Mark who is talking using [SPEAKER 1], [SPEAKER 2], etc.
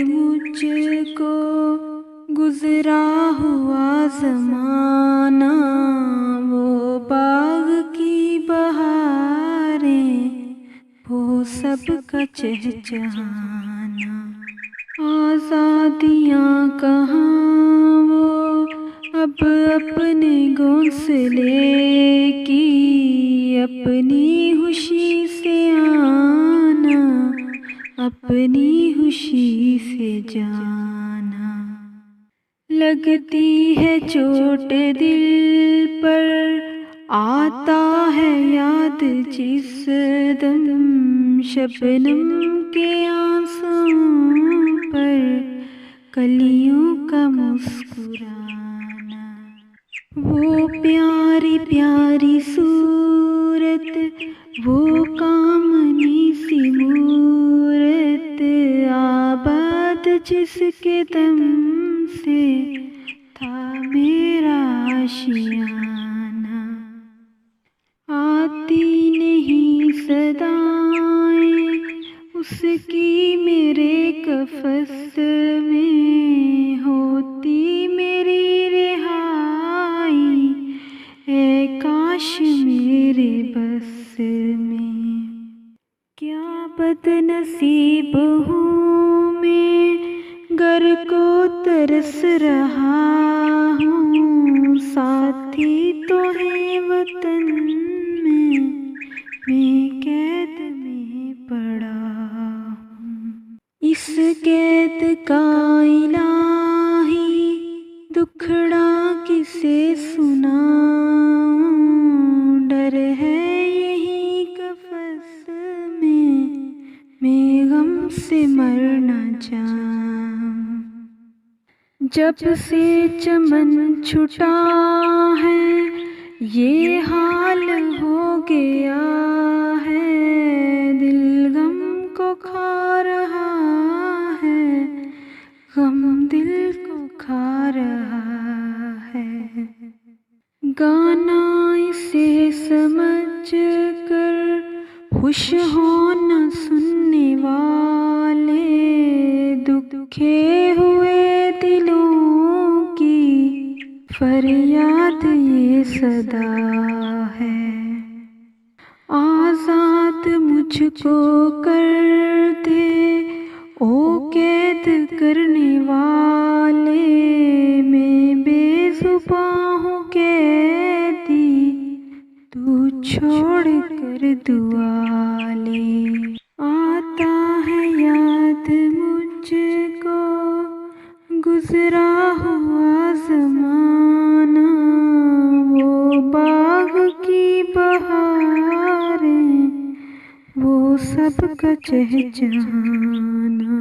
[SPEAKER 1] मुझको गुजरा हुआ ज़माना, वो बाग की बहारें, वो सबका चहचहाना। आज़ादियाँ कहाँ वो अब अपने घोंसले की, अपनी खुशी से आना, अपनी खुशी से जाना। लगती है चोट दिल पर, आता है याद जिस दम, शबनम के आंसुओं पर कलियों का मुस्कुराना। वो प्यारी प्यारी सूरत, वो कामनी सी मूरत, आबाद जिसके दम से था मेरा आशियाना। आती नहीं सदाएं उसकी मेरे कफ़स में, होती मेरी रिहाई ऐ काश मेरे बस में। क्या बदनसीब हूँ मैं, घर को तरस रहा हूँ, साथी तो है वतन में, मैं कैद में पड़ा हूँ। इस कैद का इलाही दुखड़ा किसे सुनाऊं, डर है यही कफ़स में, मैं गम से मर न जाऊं। जब से चमन छुटा है ये हाल हो गया है, दिल गम को खा रहा है, गम दिल को खा रहा है। गाना इसे समझ कर खुश हो न सुनने वाले, दुखे हुए दिलों की फरियाद ये सदा है। आज़ाद मुझको कर दे ओ कैद करने वाले, मैं बेज़ुबां हूँ कैदी, तू छोड़ कर दुआ ले। आता है याद मुझको गुजरा हुआ ज़माना, वो बाग की बहारें, वो सबका चहचहाना।